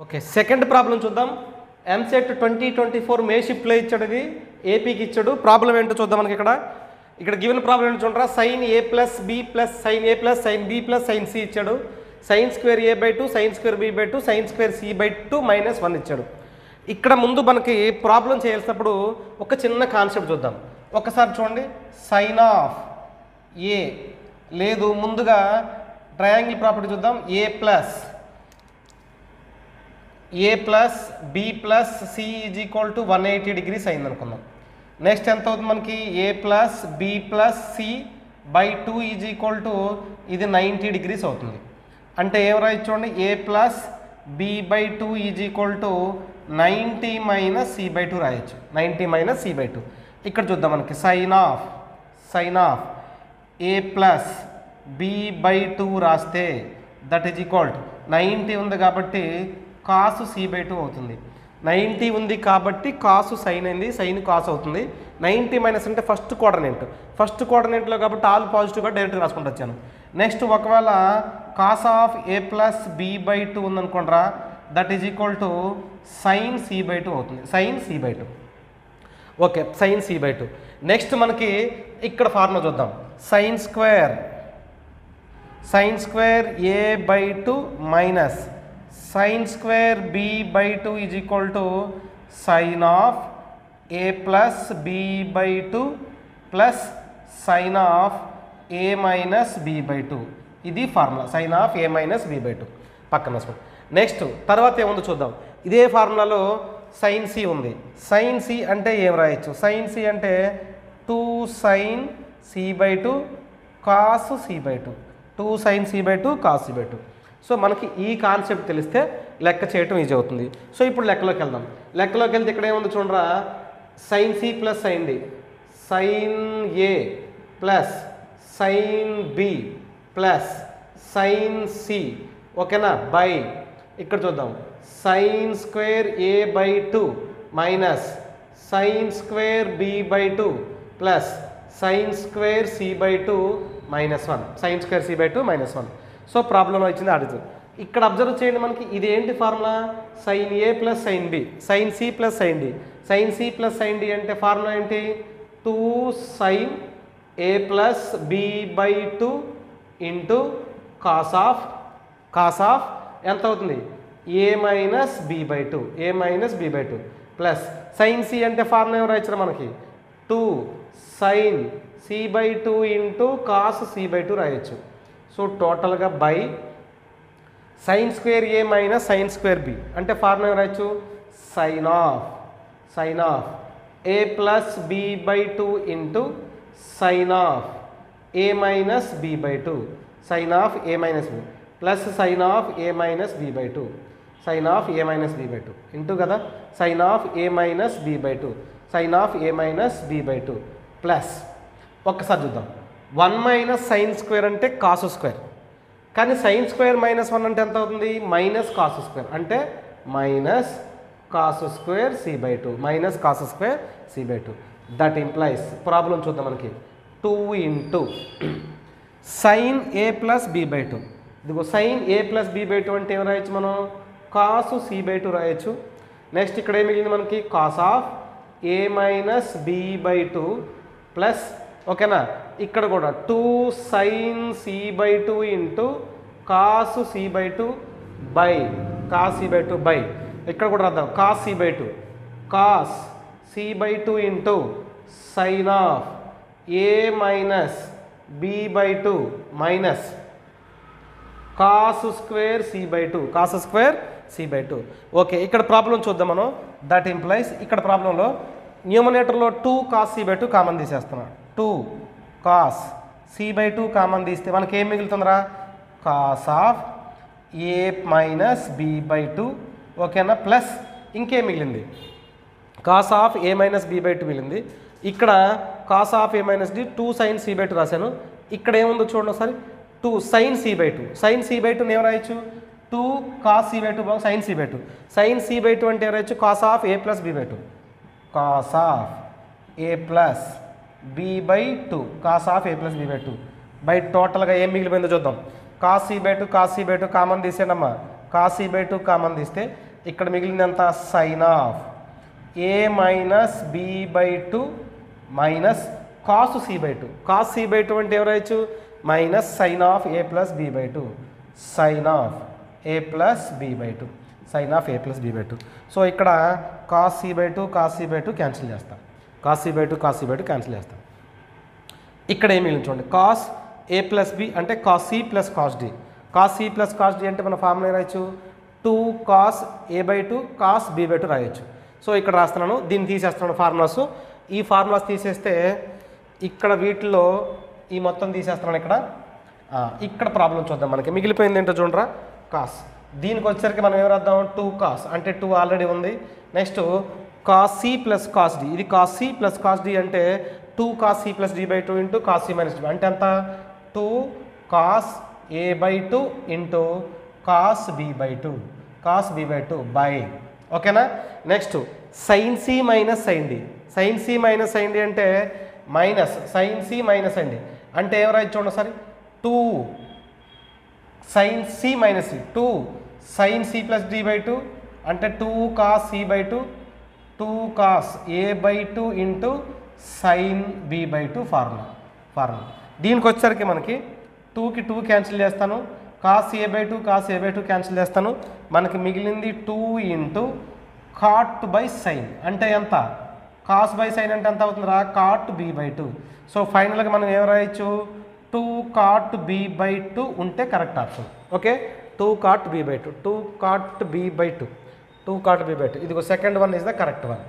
Okay, second problem చూద్దాం. ఎంసెట్ 2024 మే షిఫ్ట్లో ఇచ్చాడు, ఇది ఏపీకి ఇచ్చాడు. ప్రాబ్లం ఏంటో చూద్దాం. మనకి ఇక్కడ గివెన్ ప్రాబ్లం ఏంటో చూడరా. Sine A plus B plus sine A plus sine B plus sine C ఇచ్చాడు. Sine square A by 2 sine square B by 2 sine square C by 2 -1 ఇచ్చాడు. ఇక్కడ ముందు మనకి ప్రాబ్లం చేయాల్సినప్పుడు ఒక చిన్న కాన్సెప్ట్ చూద్దాం. ఒకసారి చూడండి, సైన్ ఆఫ్ ఏ లేదు, ముందుగా ట్రయాంగిల్ ప్రాపర్టీ చూద్దాం. A plus B plus C is equal to 180 degrees అయింది అనుకుందాం. నెక్స్ట్ ఎంత అవుతుంది మనకి? A plus B plus C by 2 is equal to ఇది 90 డిగ్రీస్ అవుతుంది. అంటే ఏం రాయొచ్చు చూడండి, A plus B by 2 is equal to 90 minus C by 2 రాయొచ్చు. 90 మైనస్ సి బై 2. ఇక్కడ చూద్దాం, మనకి sine of A plus B by 2 రాస్తే దట్ ఈజ్ ఈక్వల్ టు 90 ఉంది కాబట్టి కాసు సి బై 2 అవుతుంది. 90 ఉంది కాబట్టి కాసు సైన్ అయింది, సైన్ కాసు అవుతుంది. 90 మైనస్ అంటే ఫస్ట్ కోఆర్డినేట్లో కాబట్టి ఆల్ పాజిటివ్గా డైరెక్ట్గా రాసుకుంటూ వచ్చాను. నెక్స్ట్ ఒకవేళ cos of A plus B by 2 ఉందనుకోండిరా, that is equal to sine C by 2 అవుతుంది. Sine C by 2. Okay, sine C by 2. Next మనకి ఇక్కడ ఫార్ములా చూద్దాం. Sine square A by 2 minus sine square B by 2 is equal to sine of A plus B by 2 plus sine of A minus B by 2. ఇది formula, sine of A minus B by 2 పక్కన. Next తర్వాత ఏముందో చూద్దాం. ఇదే ఫార్ములాలో sine C ఉంది. Sine C అంటే ఏం రాయొచ్చు? సైన్ సి అంటే 2 sine C by 2 cos C by 2. 2 sine C by 2 cos C by 2. So మనకి ఈ కాన్సెప్ట్ తెలిస్తే లెక్క చేయటం ఈజీ అవుతుంది. సో ఇప్పుడు లెక్కలోకి వెళ్దాం. లెక్కలోకి వెళ్తే ఇక్కడ ఏముంది చూడరా, sine C plus sine D, sine A plus sine B plus sine C, ఓకేనా, బై ఇక్కడ చూద్దాం sine square A by 2 minus sine square B by 2 plus sine square C by 2 -1. Sine square C by 2 -1. So ప్రాబ్లంలో ఇచ్చింది అడుగుతూ. ఇక్కడ observe చేయండి, మనకి ఇది ఏంటి formula? Sine A plus sine B, sine C plus sine D. Sine C plus sine D అంటే formula ఏంటి? 2 sine A plus B by 2 into cos of ఎంత అవుతుంది? A minus B by 2, A minus B by 2 plus sine C అంటే formula ఏమో రాయించారు మనకి, 2 sine C by 2 into cos C by 2 రాయొచ్చు. So టోటల్గా by sine square A minus sine square B అంటే formula ఏమో రాయొచ్చు, sine of A plus B by 2 into sine of A minus B by 2, sine of A minus B plus sine of A minus B by 2, sine of A minus B by 2 into కదా sine of A minus B by 2, sine of A minus B by 2 plus ఒక్కసారి చూద్దాం. 1 minus sine square అంటే cos square, కానీ sine square -1 అంటే ఎంత అవుతుంది? Minus cos square అంటే minus cos square C by 2, minus cos square C by 2. That implies problem చూద్దాం. మనకి 2 into sine A plus B by 2. ఇదిగో sine A plus B by 2 అంటే ఏం రాయొచ్చు మనం? కాసు సి బై 2 రాయొచ్చు. నెక్స్ట్ ఇక్కడ ఏం మిగిలింది మనకి? Cos of A minus B by 2 plus, ఓకేనా, ఇక్కడ కూడా 2 sine C by 2 into cos C by 2 by cos C by 2 by, ఇక్కడ కూడా రాద్దాం cos C by 2, cos C by 2 into sine of A minus B by 2 minus cos square C by 2, cos square C by 2. Okay, ఇక్కడ problem చూద్దాం మనం. That implies ఇక్కడ ప్రాబ్లంలో న్యూమరేటర్లో 2 cos C by 2 common తీసేస్తున్నాం. 2 కాస్ సి బై 2 కామన్ తీస్తే మనకి ఏం మిగులుతుందిరా? Cos of A minus B by 2, ఓకేనా, ప్లస్ ఇంకేం మిగిలింది? Cos of A minus B by 2 మిగిలింది. ఇక్కడ cos of A minus D 2 sine C by 2 రాశాను. ఇక్కడ ఏముందో చూడండి ఒకసారి, 2 sine C by 2. Sine C by 2 ఏం రాయొచ్చు? 2 cos C by 2 sine C by 2. Sine C by 2 అంటే ఏం రాయొచ్చు? Cos of A plus B by 2, cos of A plus B by 2, cos of A plus B by 2 by టోటల్గా ఏం మిగిలిపోయిందో చూద్దాం. Cos C by 2 common తీసేయండి అమ్మా. cos c/2 common తీస్తే ఇక్కడ మిగిలింది ఎంత sine of A minus B by two minus cos C by two. Cos C by two అంటే ఎవరైచ్చు minus sine of A plus B by two, sine of A plus B by two, sine of A plus B by two. So ఇక్కడ cos C by two cos C by two cancel చేస్తాం, cos C by two cos C by two cancel చేస్తాం. ఇక్కడ ఏమి మిగిలింది చూడండి, cos A plus B అంటే cos C plus cos D. Cos C plus cos D అంటే మన formula రాయొచ్చు 2 cos A by two cos B by two రాయొచ్చు. సో ఇక్కడ రాస్తున్నాను, దీన్ని తీసేస్తున్నాను ఫార్ములాస్. ఈ ఫార్ములాస్ తీసేస్తే ఇక్కడ వీటిలో ఈ మొత్తం తీసేస్తున్నాను. ఇక్కడ ప్రాబ్లం చూద్దాం. మనకి మిగిలిపోయింది ఏంటో చూడరా, కాస్. దీనికి వచ్చేసరికి మనం ఏం రాద్దాం, 2 కాస్ అంటే 2 ఆల్రెడీ ఉంది. Next cos C plus cos D, ఇది cos C plus cos D అంటే 2 cos C plus D by two into cos C minus D అంటే ఎంత 2 cos A by two into cos B by two, cos B by two by, ఓకేనా. Next sine C minus sine D, sine C minus sine D అంటే minus sine C minus sine D అంటే ఏం రాయొచ్చు చూడండి ఒకసారి, 2 sine C minus C, 2 sine C plus D by two అంటే 2 cos C by two, 2 cos A by two into sine B by two formula. దీనికి వచ్చేసరికి మనకి 2కి 2 క్యాన్సిల్ చేస్తాను, cos A by two cos A by two cancel చేస్తాను. మనకి మిగిలింది 2 into cot by sine అంటే ఎంత, కాస్ బై సైన్ అంటే ఎంత అవుతుందిరా, cot B by two. So ఫైనల్గా మనం ఏం రాయొచ్చు, 2 కాట్ బి బై టూ ఉంటే correct option. Okay, 2 cot B by two, 2 cot B by two, 2 cot B by two. ఇదిగో second one is the correct one.